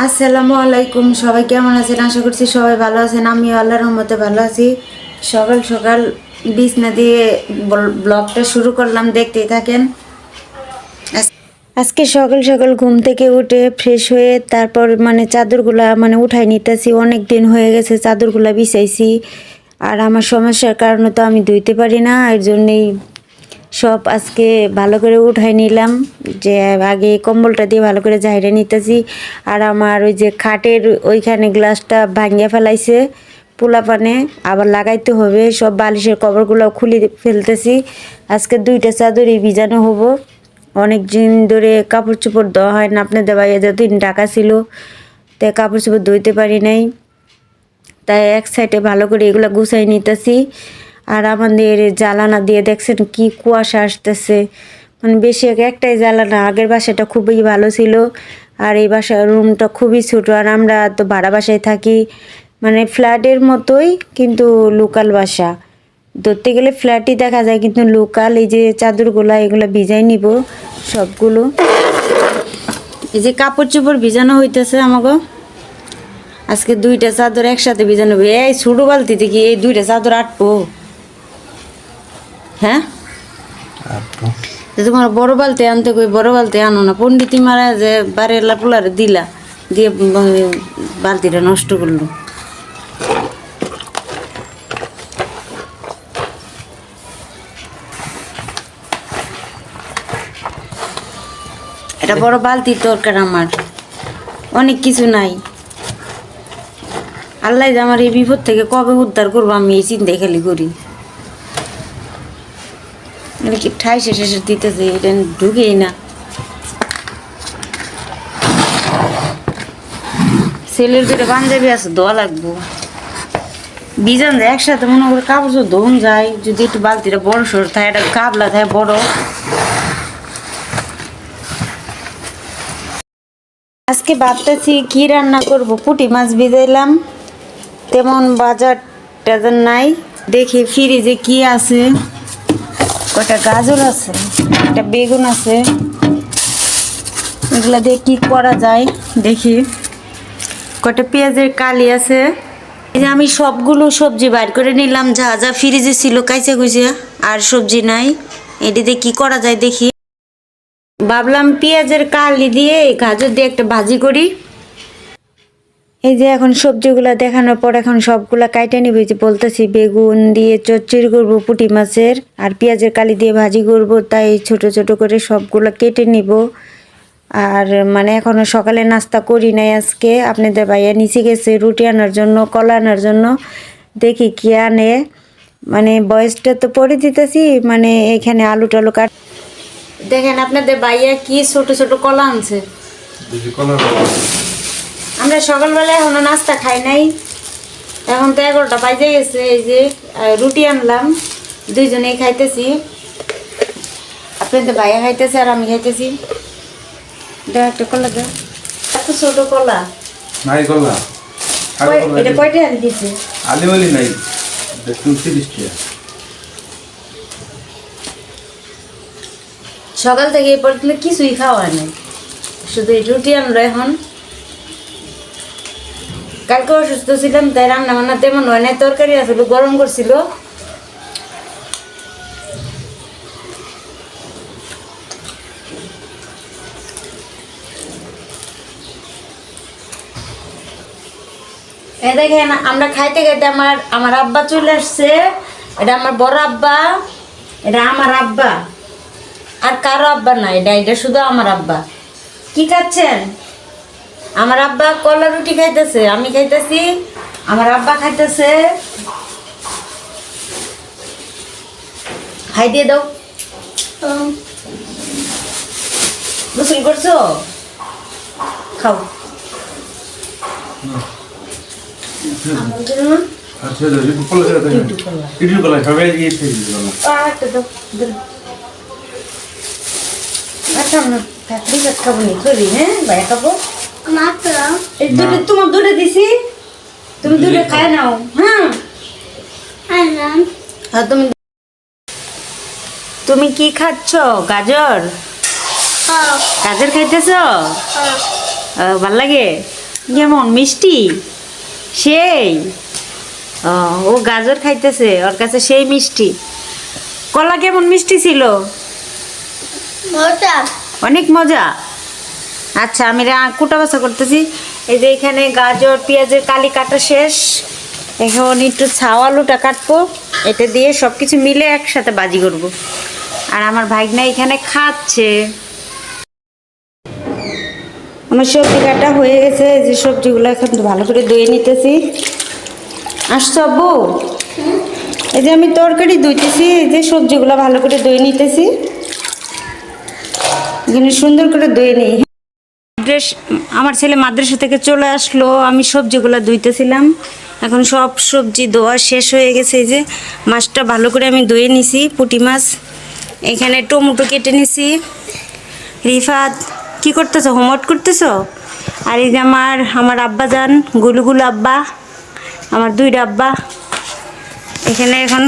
আসসালামু আলাইকুম। সবাই কেমন আছেন? আশা করছি সবাই ভালো আছেন। আমি আল্লাহর রহমতে ভালো আছি। সকাল সকাল বিছনা দিয়ে ব্লগটা শুরু করলাম, দেখতেই থাকেন। আজকে সকাল সকাল ঘুম থেকে উঠে ফ্রেশ হয়ে তারপর চাদরগুলা উঠাই নিতেছি। অনেক দিন হয়ে গেছে চাদরগুলা বিছাইছি, আর আমার সমস্যার কারণে তো আমি ধুইতে পারি না। এর জন্যেই সব আজকে ভালো করে উঠাই নিলাম, যে আগে কম্বলটা দিয়ে ভালো করে ঝাইরে নিতেছি। আর আমার ওই যে খাটের ওইখানে গ্লাসটা ভাঙিয়ে ফেলাইছে পোলাপানে, আবার লাগাইতে হবে। সব বালিশের কভারগুলো খুলে ফেলতেছি। আজকে 2টা চাদরই ভিজানো হবো। অনেক দিন ধরে কাপড় চোপড় দেওয়া হয় না, আপনাদের ভাইয়া যতদিন ঢাকা ছিল তাই কাপড় চোপড় ধুইতে পারি নাই, তাই এক সাইডে ভালো করে এগুলো গুছাই নিতেছি। আর আমাদের জ্বালানা দিয়ে দেখছেন কি কুয়াশা আসতেছে, বেশি একটাই জ্বালানা। আগের বাসাটা খুবই ভালো ছিল, আর এই বাসার রুমটা খুবই ছোটো। আর আমরা তো ভাড়া বাসায় থাকি, ফ্ল্যাটের মতোই কিন্তু লোকাল বাসা। ধরতে গেলে ফ্ল্যাটই দেখা যায়, কিন্তু লোকাল। এই যে চাদরগুলা এগুলো ভিজাই নিব সবগুলো। এই যে কাপড় চোপড় ভিজানো হইতেছে আমাকে। আজকে 2টা চাদর একসাথে ভিজানো হবে। এই ছোটো বালতি থেকে এই 2টা চাদর আটবো? হ্যাঁ, তোমার বড় বালতি আনতে কই, বড় বালতি আনো না। পণ্ডিতি মারা যে বাড়িওয়ালা পোলারে দিলা, দিয়ে বালতিটা নষ্ট করলো। এটা বড় বালতির দরকার আমার, অনেক কিছু নাই। আল্লাহ যে আমার এই বিপদ থেকে কবে উদ্ধার করবো, আমি এই চিন্তা খালি করি। এটা কি ঠাইসে শেষে দিতেছে, এটা ঢুকেই না। ছেলের 2টা পাঞ্জাবি আছে, ধোয়া লাগবো। বিজান যায় একসাথে, মনে করে কাপড় ধোন যায়। যদি একটু বালতিটা বড় সর থাকে, একটা গাবলা থাকে বড়। আজকে ভাবতেছি কি রান্না করব। পুঁটি মাছ ভিজাইলাম, তেমন বাজার টাজার নাই। দেখি ফ্রিজে কি আছে। কটা গাজর আছে, একটা বেগুন আছে, এগুলা দিয়ে কি করা যায় দেখি। কটা পেঁয়াজের কালি আছে। এই যে আমি সবগুলো সবজি বাইর করে নিলাম, যা যা ফ্রিজে ছিল কাইচা কুইচা। আর সবজি নাই, এটি দিয়ে কি করা যায় দেখি। ভাবলাম পেঁয়াজের কালি দিয়ে গাজর দিয়ে একটা ভাজি করি। এই যে এখন সবজিগুলা দেখানোর পর এখন সবগুলা কাইটে নিব। যে বলতেছি বেগুন দিয়ে চচ্চড়ি করব পুঁটি মাছের, আর পেঁয়াজের কালি দিয়ে ভাজি করব, তাই ছোট ছোট করে সবগুলা কেটে নিব। আর এখনো সকালে নাস্তা করি নাই আজকে। আপনাদের ভাইয়া নিচে গেছে রুটি আনার জন্য, কলা আনার জন্য। দেখি কি আনে। বয়সটা তো পরে দিতেছি, এখানে আলু টালু কাট। দেখেন আপনাদের ভাইয়া কি ছোট ছোট কলা আনছে। আমরা সকালবেলা এখনো নাস্তা খাই নাই, এখন তো 11টা বাজে গেছে। এই যে রুটি আনলাম, দুইজনেই খাইতেছি। আপনাদের ভাইয়া খাইতেছে আর আমি খাইতেছি। একটা কলা দাও, এত ছোট কলা নাই। কলা এটা কয়টা আনি দিছে? আলিওয়ালি নাই, 30 টাকা। সকাল থেকে এই পর্যন্ত কিছুই খাওয়া নেই, শুধু এই রুটি আনলো এখন। কালকে অসুস্থ ছিলাম, তাই রান্না বান্না তেমন হয় নাই। তরকারি আসলে গরম করছিল। দেখেন আমরা খাইতে খাইতে আমার আব্বা চলে আসছে। এটা আমার বড় আব্বা, এটা আমার আব্বা, আর কারো আব্বা না। এটা শুধু আমার আব্বা। কি খাচ্ছেন? আমার আব্বা কলা রুটি খাইতেছে, আমি খাইতেছি, আমার আব্বা খাইতেছে। খাই দিয়ে দাও। গোসল করছো? খাও। খাবো নি করি, হ্যাঁ ভাইয়া খাবো। তোমার দুটো দিছি, তুমি দুটো খায় নাও। হ্যাঁ তুমি কি খাচ্ছ? গাজর? গাজর খাইতেছ? ভাল লাগে? কেমন মিষ্টি সেই ও গাজর খাইতেছে, ওর কাছে সেই মিষ্টি। কলা কেমন মিষ্টি ছিল? মজা। অনেক মজা। আচ্ছা আমি কুটা বাছা করতেছি। এই যে এখানে গাজর পেঁয়াজের কালি কাটা শেষ, এখন একটু ছাও আলুটা কাটবো, এটা দিয়ে সব কিছু মিলে একসাথে বাজি করব। আর আমার ভাইগনা এখানে খাচ্ছে। আমার সবজি কাটা হয়ে গেছে, এই যে সবজিগুলো এখন ভালো করে ধুয়ে নিতেছি। আসছো আব্বু? এই যে আমি তরকারি ধুইতেছি, এই যে সবজিগুলো ভালো করে ধুয়ে নিতেছি, এখানে সুন্দর করে ধুয়ে নিই। আমার ছেলে মাদ্রাসা থেকে চলে আসলো, আমি সবজিগুলো ধুইতেছিলাম, এখন সব সবজি ধোয়া শেষ হয়ে গেছে। এই যে মাছটা ভালো করে আমি ধুয়ে নিছি, পুঁটি মাছ। এখানে টমেটো কেটে নিছি। রিফাত কি করতেছো? হোমওয়ার্ক করতেছো? আর এই যে আমার আব্বা যান, গুলুগুলু আব্বা, আমার দুইটা আব্বা। এখানে এখন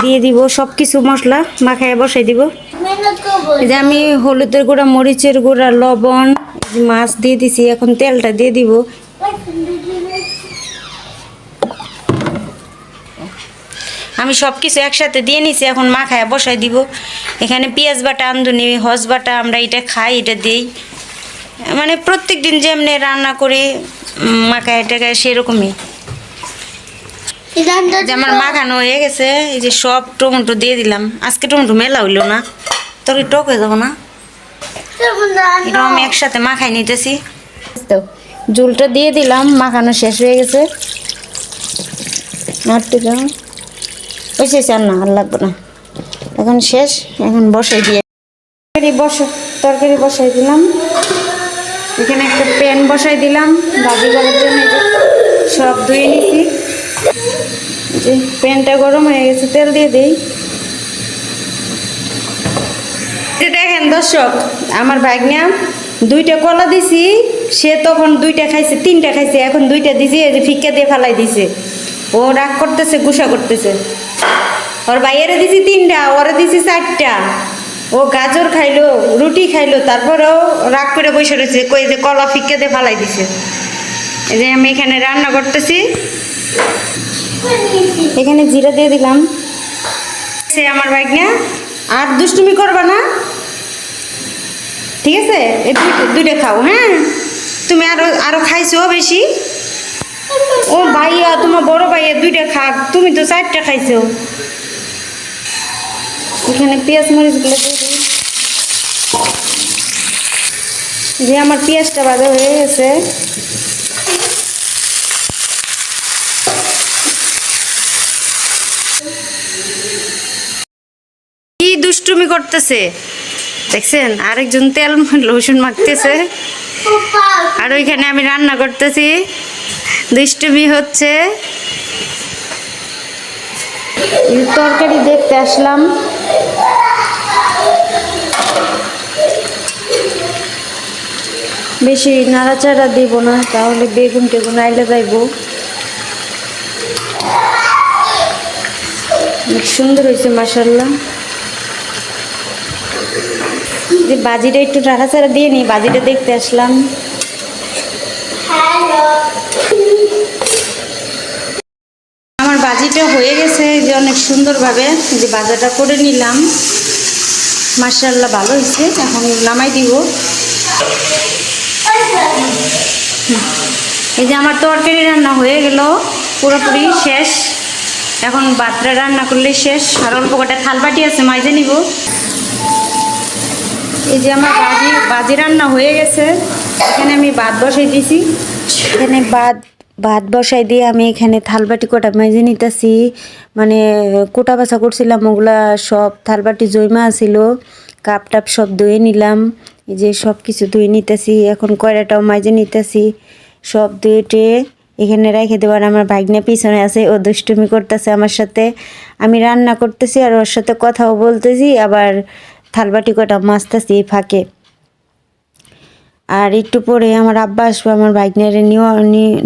দিয়ে দিব সব কিছু মশলা, মাখায় বসাই দিব। মেহনত করবো। এই যে আমি হলুদের গুঁড়া, মরিচের গুঁড়া, লবণ, এই যে মাছ দিয়ে দিছি, এখন তেলটা দিয়ে দিব। আমি সব কিছু একসাথে দিয়ে নিছি, এখন মাখায় বসাই দিব। এখানে পেঁয়াজ বাটা, আমদুনি, হস বাটা, আমরা এটা খাই, এটা দিই। মানে প্রত্যেক দিন যেমনি রান্না করি মাখায় টাকায় সেরকমই। যে আমার মাখানো হয়ে গেছে, এই যে সব টমেটো দিয়ে দিলাম। আজকে টমেটো মেলা হইলো না, তোর টক হয়ে যাবো না? এটা আমি একসাথে মাখাই নিতেছি। তো ঝোলটা দিয়ে দিলাম, মাখানো শেষ হয়ে গেছে। আর না আর লাগবে না, এখন শেষ। এখন বসাই দিয়ে তরকারি বসাই দিলাম। এখানে একটা প্যান বসাই দিলাম ভাজি করার জন্য, সব ধুয়ে নিছি। যে প্যানটা গরম হয়ে গেছে, তেল দিয়ে দিই। দেখেন দর্শক, আমার ভাগ্না দুইটা কলা দিছি, সে তখন দুইটা খাইছে, তিনটা খাইছে, এখন দুইটা দিছি, এই যে ফিক্কা দিয়ে ফালাই দিছে। ও রাগ করতেছে, গুসা করতেছে। ওর ভাইয়েরে দিছি তিনটা, ওরে দিছি চারটা। ও গাজর খাইলো, রুটি খাইলো, তারপরেও রাগ করে বসে রয়েছে, কই যে কলা ফিক্কা দিয়ে ফালাই দিছে। এই যে আমি এখানে রান্না করতেছি, এখানে জিরা দিয়ে দিলাম। সে আমার ভাগ্না আর দুষ্টুমি করবা না, ঠিক আছে? এই দুইটা খাও, হ্যাঁ? তুমি আরো খাইছো বেশি? ও ভাইয়া, তোমার বড় ভাইয়া দুইটা খাক, তুমি তো চারটা খাইছো। এখানে পেঁয়াজ মরিচগুলো দিয়ে দিই। যে আমার পেঁয়াজটা ভাজা হয়ে গেছে, কি দুষ্টুমি করতেছে দেখছেন? আরেকজন তেল রসুন মাখতেছে, আর ওইখানে আমি রান্না করতেছি, দুষ্টুমি হচ্ছে। তরকারি দেখতে আসলাম। বেশি নাড়াচাড়া দিব না, তাহলে বেগুন টেগুন আইলে যাইব। সুন্দর হয়েছে মাশাআল্লাহ। যে বাজিটা একটু নাড়াচাড়া দিয়ে নি, বাজিটা দেখতে আসলাম। আমার বাজিটা হয়ে গেছে, যে অনেক সুন্দরভাবে যে বাজাটা করে নিলাম, মাশাআল্লাহ ভালো হয়েছে। এখন নামাই দিব। এই যে আমার তরকারি রান্না হয়ে গেল, পুরোপুরি শেষ। এখন ভাতটা রান্না করলে শেষ, আর অল্প কটা থালবাটি আছে, মাইজে নিব। এই যে আমার বাজি রান্না হয়ে গেছে, এখানে আমি ভাত বসাই দিয়েছি। এখানে ভাত বসাই দিয়ে আমি এখানে থালবাটি কটা মেজে নিতেছি। মানে কোটা বাছা করছিলাম, ওগুলা সব থালবাটি জৈমা ছিল, কাপ টাপ সব ধুয়ে নিলাম। এই যে সব কিছু ধুয়ে নিতেছি, এখন কয়রাটাও মেজে নিতেছি, সব ধুয়ে এখানে রেখে দেওয়ার। আমার ভাগ্নে পিছনে আছে, ও দুষ্টুমি করতেছে আমার সাথে। আমি রান্না করতেছি আর ওর সাথে কথাও বলতেছি, আবার থালবাটি কটা মাজতেছি এই ফাঁকে। আর একটু পরে আমার আব্বা আসবে আমার ভাগ্নের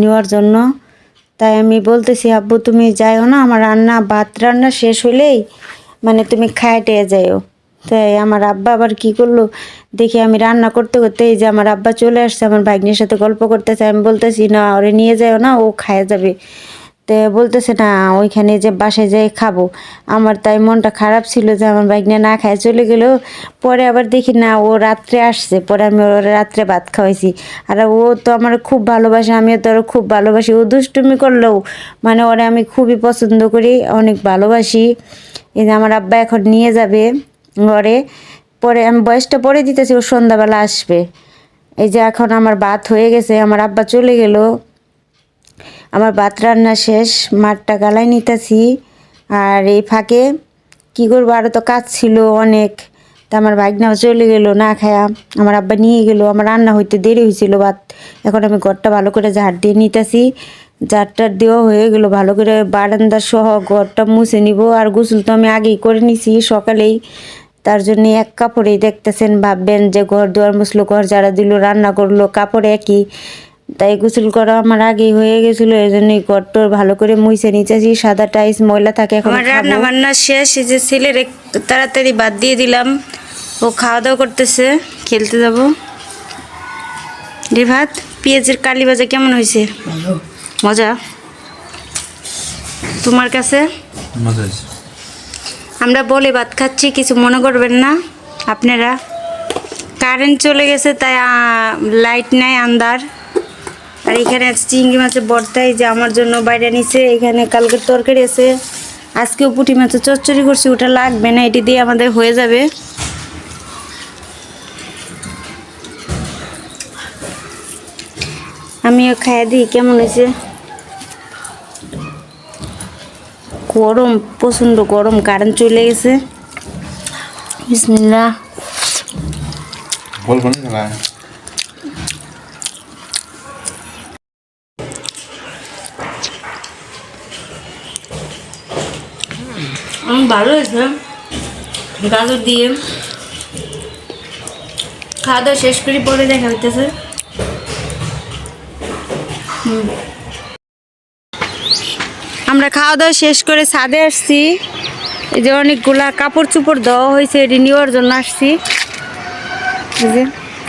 নেওয়ার জন্য, তাই আমি বলতেছি আব্বু তুমি যাইও না, আমার ভাত রান্না শেষ হলেই মানে তুমি খাইটে যাইও, তাই আমার আব্বা আবার কি করলো দেখি আমি রান্না করতে করতে এই যে আমার আব্বা চলে আসছে আমার ভাগ্নের সাথে গল্প করতেছে। আমি বলতেছি না ওরে নিয়ে যাও না, ও খায়া যাবে। তো বলতেছে না ওইখানে যে বাসায় যেয়ে খাবো। আমার তাই মনটা খারাপ ছিল যে আমার ভাগ্নে না খায় চলে গেল। পরে আবার দেখি না ও রাত্রে আসছে, পরে আমি ওর রাত্রে ভাত খাওয়াইছি। আর ও তো আমার খুব ভালোবাসে, আমিও তো ওর খুব ভালোবাসি। ও দুষ্টুমি করলেও মানে ওরে আমি খুবই পছন্দ করি, অনেক ভালোবাসি। এই যে আমার আব্বা এখন নিয়ে যাবে ঘরে, পরে আমি বয়সটা পরে দিতেছি, ও সন্ধ্যাবেলা আসবে। এই যে এখন আমার ভাত হয়ে গেছে, আমার আব্বা চলে গেল, আমার ভাত রান্না শেষ, মাঠটা গালাই নিতেছি। আর এই ফাঁকে কি করবো, আরও তো কাজ ছিল অনেক। তা আমার ভাগনা চলে গেল না খায়া, আমার আব্বা নিয়ে গেল। আমার রান্না হইতে দেরি হয়েছিল ভাত। এখন আমি ঘরটা ভালো করে ঝাড় দিয়ে নিতেছি, ঝাড়টার দেওয়া হয়ে গেল, ভালো করে বারান্দা সহ ঘরটা মুছে নিব। আর গোসল তো আমি আগেই করে নিছি সকালেই, তার জন্য এক কাপড়েই দেখতেছেন, ভাববেন যে ঘর দুয়ার মুছলো, ঘর ঝাড়া দিল, রান্না করলো, কাপড় একই। তাই গোসল করা আমার আগেই হয়ে গেছিলো, এই জন্যই ঘরটা ভালো করে মুছে নিতেছি। সাদা টাইস ময়লা থাকে, এখন আমার রান্না বান্না শেষ। এই যে ছেলের একটু তাড়াতাড়ি বাদ দিয়ে দিলাম, ও খাওয়া দাওয়া করতেছে, খেলতে যাব। ভাত পেঁয়াজের কালি ভাজা কেমন হয়েছে? মজা তোমার কাছে? মজা হয়েছে। আমরা বলে ভাত খাচ্ছি, কিছু মনে করবেন না আপনারা। কারেন্ট চলে গেছে তাই লাইট নাই, আন্ধার। আর এখানে আছে চিংড়ি মাছের ভর্তাই যে আমার জন্য বাইরে নিছে। এখানে কালকের তরকারি আছে, আজকেও পুঁটি মাছের চচ্চড়ি করছি, ওটা লাগবে না, এটি দিয়ে আমাদের হয়ে যাবে। আমিও খাইয়ে দিই কেমন হয়েছে। গরম, প্রচণ্ড গরম, কারেন্ট চলে গেছে। বিসমিল্লাহ। বলবো না খেলা। ভালো হয়েছে, গাজর দিয়ে খাওয়া দাওয়া শেষ করি, পরে দেখা হইতেছে। আমরা খাওয়া দাওয়া শেষ করে ছাদে আসছি। এই যে অনেকগুলা কাপড় চোপড় দেওয়া হয়েছে, এটি নেওয়ার জন্য আসছি। এই যে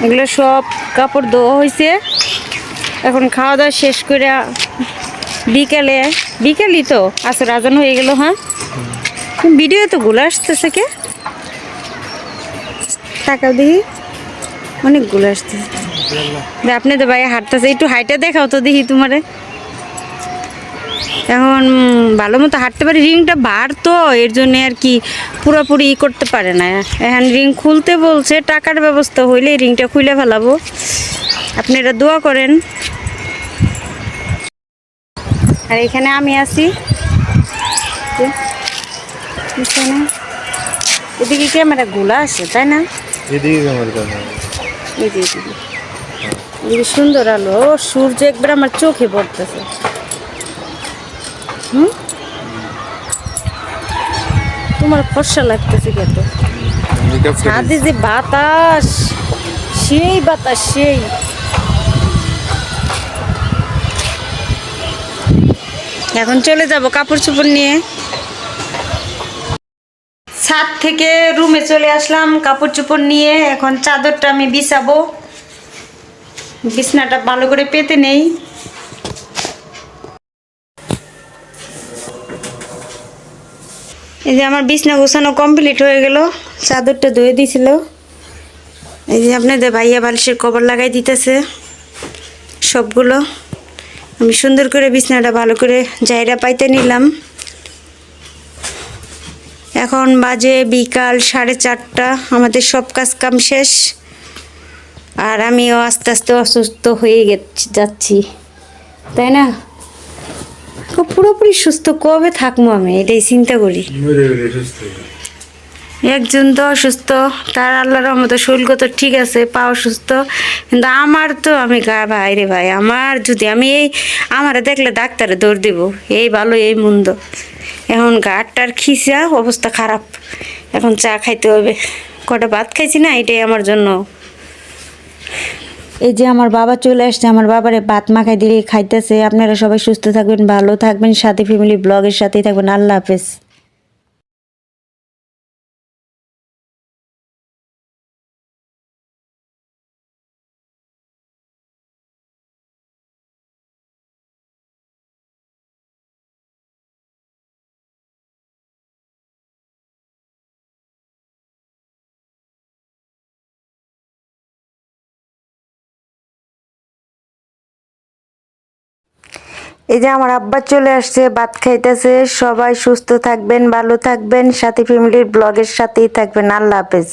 এগুলো সব কাপড় দেওয়া হয়েছে। এখন খাওয়া দাওয়া শেষ করে বিকেলই তো আসর আজান হয়ে গেল। হ্যাঁ, ভিডিও তো গুলো আসতেছে, কে টাকাও দেখি অনেকগুলো আসতেছে। আপনি তো ভাই হাঁটতেছে, একটু হাইটে দেখাও তো দেখি তোমারে। এখন ভালো মতো হাঁটতে পারি, রিংটা বার তো এর জন্য আর কি পুরোপুরি করতে পারে না। এখন রিং খুলতে বলছে, টাকার ব্যবস্থা হইলে রিংটা খুলে ফেলাবো। আপনারা দোয়া করেন। আর এখানে আমি আছি, এদিকে ক্যামেরা গুলা আসে তাই না? এদিকে ক্যামেরা। এই যে এদিকে সুন্দর আলো, সূর্য একবার আমার চোখে পড়তেছে। তোমার ফর্সা লাগতেছে কত। ছাদে যে বাতাস, সেই বাতাস, সেই। এখন চলে যাব কাপড় চোপড় নিয়ে। ছাদ থেকে রুমে চলে আসলাম কাপড় চোপড় নিয়ে। এখন চাদরটা আমি বিছাবো, বিছনাটা ভালো করে পেতে নেই। এই যে আমার বিছনা গোছানো কমপ্লিট হয়ে গেল, চাদরটা ধুয়ে দিয়েছিল। এই যে আপনাদের ভাইয়া বালিশের কভার লাগাই দিতেছে সবগুলো। আমি সুন্দর করে বিছনাটা ভালো করে জায়গা পাইতে নিলাম। এখন বাজে বিকাল 4:30, আমাদের সব কাজ কাম শেষ। আর আমিও আস্তে আস্তে অসুস্থ হয়ে যাচ্ছি, তাই না? পুরোপুরি সুস্থ কবে থাকবো আমি, এটাই চিন্তা করি। একজন তো অসুস্থ, তার আল্লাহর রহমতে শরীরগত ঠিক আছে, পা অসুস্থ, কিন্তু আমার তো আমি ভাই রে ভাই, আমার যদি আমি আমারে দেখলে ডাক্তারে দৌড় দিব, এই ভালো এই মন্দ। এখন গাটার খিসা অবস্থা খারাপ, এখন চা খাইতে হবে। কটা ভাত খাইছি না, এটাই আমার জন্য। এই যে আমার বাবা চলে আসছে, আমার বাবারে ভাত মাখাই দিয়ে খাইতেছে। আপনারা সবাই সুস্থ থাকবেন, ভালো থাকবেন, সাথে ফ্যামিলি ব্লগের সাথেই থাকবেন। আল্লাহ হাফেজ। এই যে আমার আব্বা চলে আসছে, ভাত খাইতেছে। সবাই সুস্থ থাকবেন, ভালো থাকবেন, সাথী ফ্যামিলির ব্লগের সাথেই থাকবেন। আল্লাহ হাফেজ।